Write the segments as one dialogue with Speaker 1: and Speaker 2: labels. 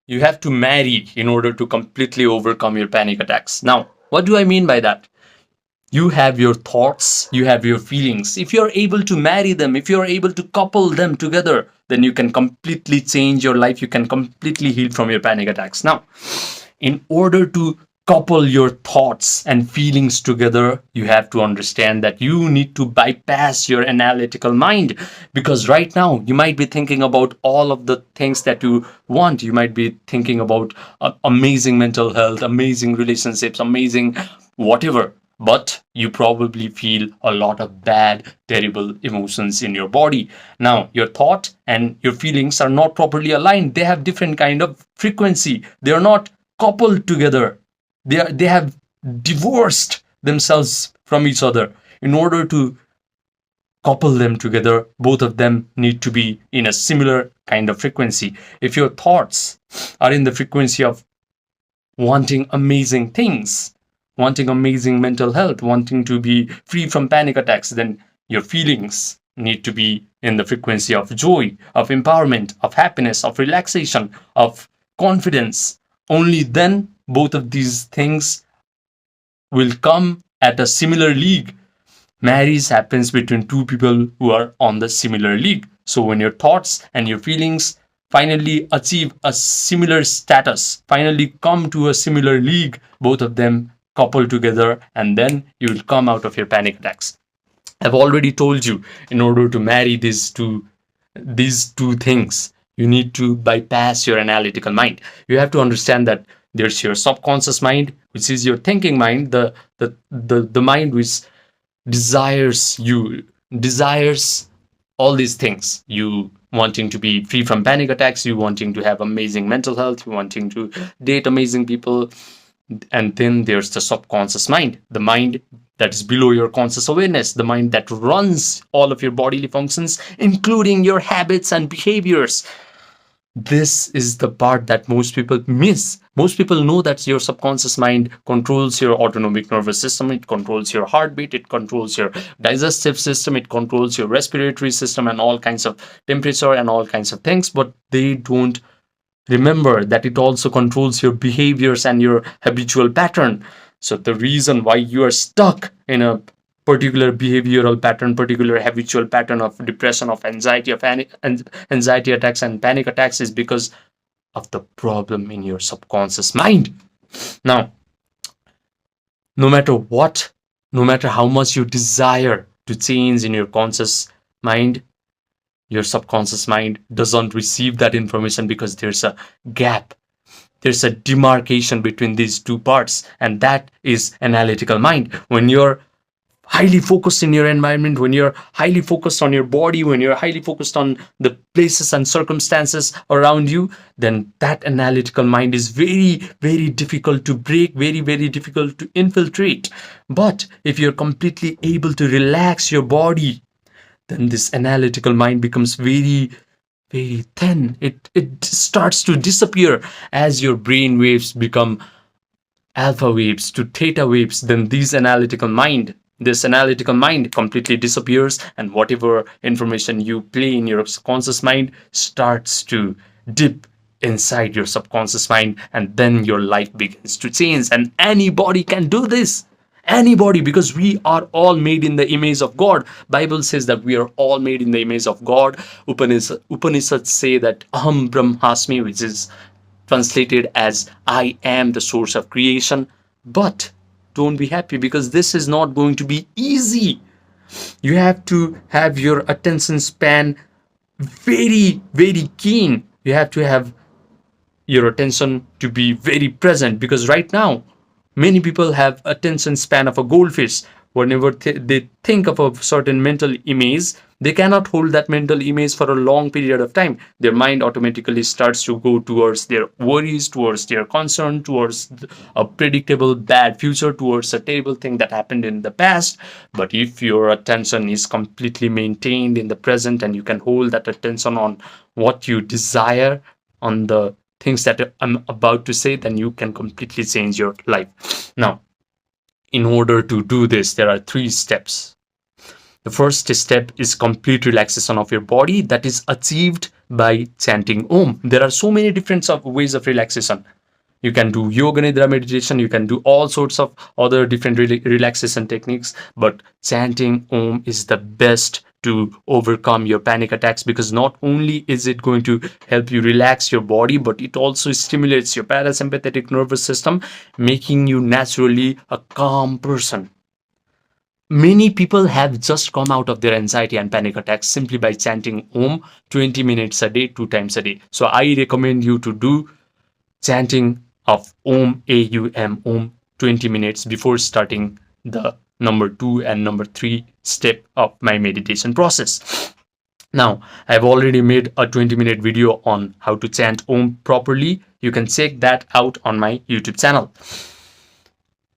Speaker 1: You have to marry in order to completely overcome your panic attacks. Now, what do I mean by that? You have your thoughts, you have your feelings. If you're able to marry them, if you're able to couple them together, then you can completely change your life. You can completely heal from your panic attacks. Now, in order to couple your thoughts and feelings together, you have to understand that you need to bypass your analytical mind, because right now you might be thinking about all of the things that you want. You might be thinking about amazing mental health, amazing relationships, amazing whatever, but you probably feel a lot of bad, terrible emotions in your body. Now, your thought and your feelings are not properly aligned. They have different kind of frequency. They are not coupled together. They have divorced themselves from each other. In order to couple them together, both of them need to be in a similar kind of frequency. If your thoughts are in the frequency of wanting amazing things, wanting amazing mental health, wanting to be free from panic attacks, then your feelings need to be in the frequency of joy, of empowerment, of happiness, of relaxation, of confidence. Only then both of these things will come at a similar league. Marriage happens between two people who are on the similar league. So when your thoughts and your feelings finally achieve a similar status, finally come to a similar league, both of them couple together, and then you will come out of your panic attacks. I've already told you, in order to marry these two things, you need to bypass your analytical mind. You have to understand that there's your subconscious mind, which is your thinking mind, the mind which desires all these things. You wanting to be free from panic attacks, you wanting to have amazing mental health, you wanting to date amazing people. And then there's the subconscious mind, the mind that is below your conscious awareness, the mind that runs all of your bodily functions, including your habits and behaviors. This is the part that most people miss. Most people know that your subconscious mind controls your autonomic nervous system, it controls your heartbeat, it controls your digestive system, it controls your respiratory system, and all kinds of temperature and all kinds of things, but they don't remember that it also controls your behaviors and your habitual pattern. So the reason why you are stuck in a particular behavioral pattern, particular habitual pattern of depression, of anxiety, of anxiety attacks and panic attacks, is because of the problem in your subconscious mind. Now, no matter what, no matter how much you desire to change in your conscious mind, your subconscious mind doesn't receive that information, because there's a gap, there's a demarcation between these two parts, and that is analytical mind. When you're highly focused in your environment, when you're highly focused on your body, when you're highly focused on the places and circumstances around you, then that analytical mind is very, very difficult to break, very, very difficult to infiltrate. But if you're completely able to relax your body, then this analytical mind becomes very, very thin. It starts to disappear as your brain waves become alpha waves to theta waves. Then this analytical mind completely disappears, and whatever information you play in your subconscious mind starts to dip inside your subconscious mind, and then your life begins to change. And anybody can do this, anybody, because we are all made in the image of God. Bible says that we are all made in the image of God. Upanishads say that aham brahmasmi, which is translated as I am the source of creation. But don't be happy, because this is not going to be easy. You have to have your attention span very, very keen. You have to have your attention to be very present, because right now many people have attention span of a goldfish. Whenever they think of a certain mental image, they cannot hold that mental image for a long period of time. Their mind automatically starts to go towards their worries, towards their concern, towards a predictable bad future, towards a terrible thing that happened in the past. But if your attention is completely maintained in the present, and you can hold that attention on what you desire, on the things that I'm about to say, then you can completely change your life. Now, in order to do this, there are 3 steps. The first step is complete relaxation of your body, that is achieved by chanting Om. There are so many different ways of relaxation. You can do yoga nidra meditation, you can do all sorts of other different relaxation techniques, but chanting Om is the best to overcome your panic attacks, because not only is it going to help you relax your body, but it also stimulates your parasympathetic nervous system, making you naturally a calm person. Many people have just come out of their anxiety and panic attacks simply by chanting Om 20 minutes a day, 2 times a day. So I recommend you to do chanting of Om, AUM, Om 20 minutes before starting the number 2 and number 3 step of my meditation process. Now, I've already made a 20-minute video on how to chant Om properly. You can check that out on my YouTube channel.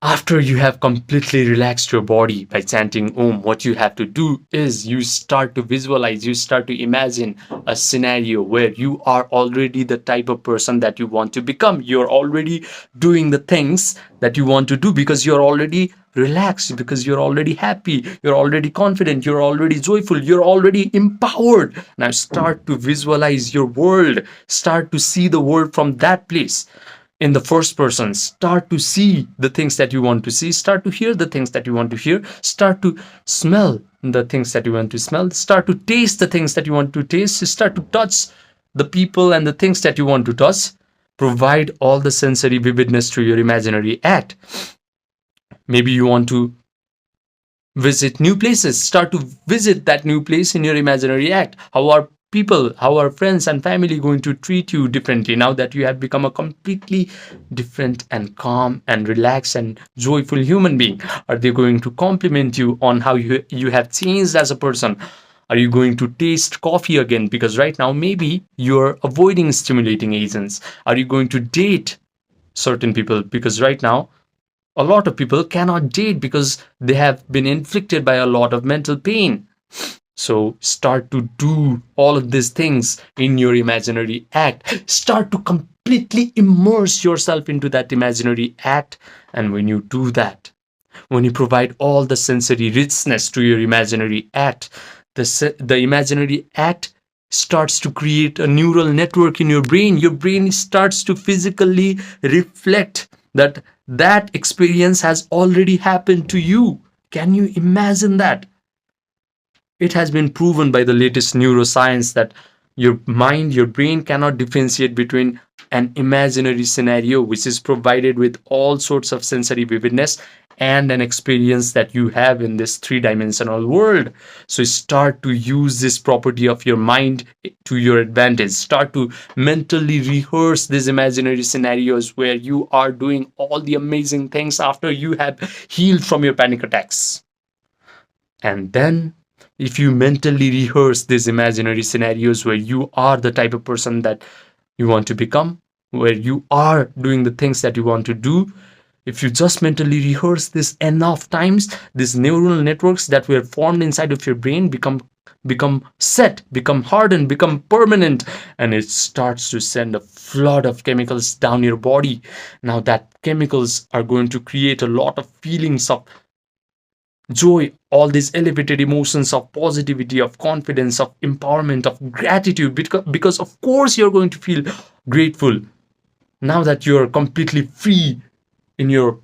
Speaker 1: After you have completely relaxed your body by chanting Om, what you have to do is you start to visualize, you start to imagine a scenario where you are already the type of person that you want to become. You're already doing the things that you want to do because you're already relaxed, because you're already happy, you're already confident, you're already joyful, you're already empowered. Now start to visualize your world, start to see the world from that place. In the first person, start to see the things that you want to see, start to hear the things that you want to hear, start to smell the things that you want to smell, start to taste the things that you want to taste, start to touch the people and the things that you want to touch. Provide all the sensory vividness to your imaginary act. Maybe you want to visit new places, start to visit that new place in your imaginary act. How are people, how are friends and family going to treat you differently now that you have become a completely different and calm and relaxed and joyful human being? Are they going to compliment you on how you have changed as a person? Are you going to taste coffee again? Because right now maybe you're avoiding stimulating agents. Are you going to date certain people? Because right now a lot of people cannot date because they have been inflicted by a lot of mental pain. So start to do all of these things in your imaginary act. Start to completely immerse yourself into that imaginary act. And when you do that, when you provide all the sensory richness to your imaginary act, the imaginary act starts to create a neural network in your brain. Your brain starts to physically reflect that that experience has already happened to you. Can you imagine that? It has been proven by the latest neuroscience that your mind, your brain cannot differentiate between an imaginary scenario, which is provided with all sorts of sensory vividness, and an experience that you have in this three-dimensional world. So start to use this property of your mind to your advantage. Start to mentally rehearse these imaginary scenarios where you are doing all the amazing things after you have healed from your panic attacks. And then if you mentally rehearse these imaginary scenarios where you are the type of person that you want to become, where you are doing the things that you want to do, if you just mentally rehearse this enough times, these neural networks that were formed inside of your brain become set, become hardened, become permanent, and it starts to send a flood of chemicals down your body. Now that chemicals are going to create a lot of feelings of joy, all these elevated emotions of positivity, of confidence, of empowerment, of gratitude, because of course you're going to feel grateful now that you're completely free in your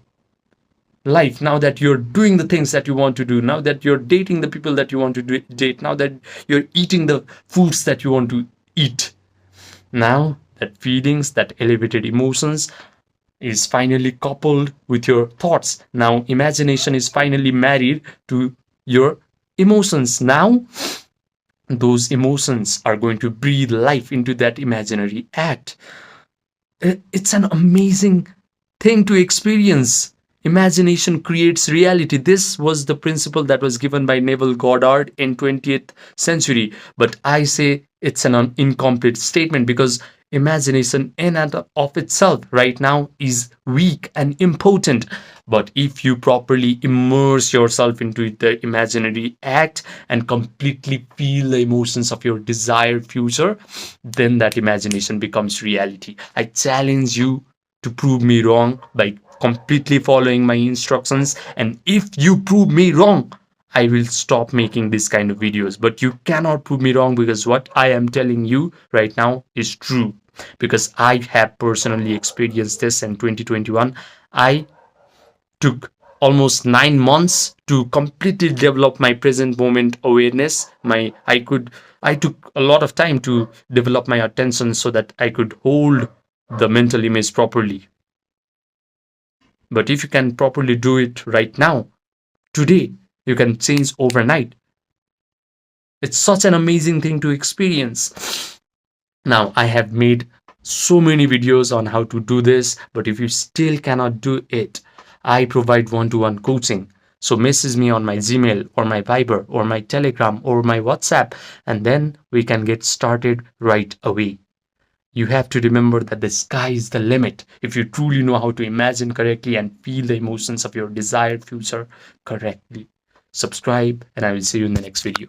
Speaker 1: life, now that you're doing the things that you want to do, now that you're dating the people that you want to date, now that you're eating the foods that you want to eat. Now that feelings, that elevated emotions is finally coupled with your thoughts. Now imagination is finally married to your emotions. Now those emotions are going to breathe life into that imaginary act. It's an amazing thing to experience. Imagination creates reality. This was the principle that was given by Neville Goddard in 20th century, but I say it's an incomplete statement because imagination in and of itself right now is weak and impotent. But if you properly immerse yourself into the imaginary act and completely feel the emotions of your desired future, then that imagination becomes reality. I challenge you to prove me wrong by completely following my instructions. And if you prove me wrong, I will stop making this kind of videos. But you cannot prove me wrong, because what I am telling you right now is true. Because I have personally experienced this in 2021. I took almost 9 months to completely develop my present moment awareness. I took a lot of time to develop my attention so that I could hold the mental image properly. But if you can properly do it right now, today, you can change overnight. It's such an amazing thing to experience. Now, I have made so many videos on how to do this, but if you still cannot do it, I provide one-to-one coaching. So message me on my Gmail or my Viber or my Telegram or my WhatsApp, and then we can get started right away. You have to remember that the sky is the limit if you truly know how to imagine correctly and feel the emotions of your desired future correctly. Subscribe, and I will see you in the next video.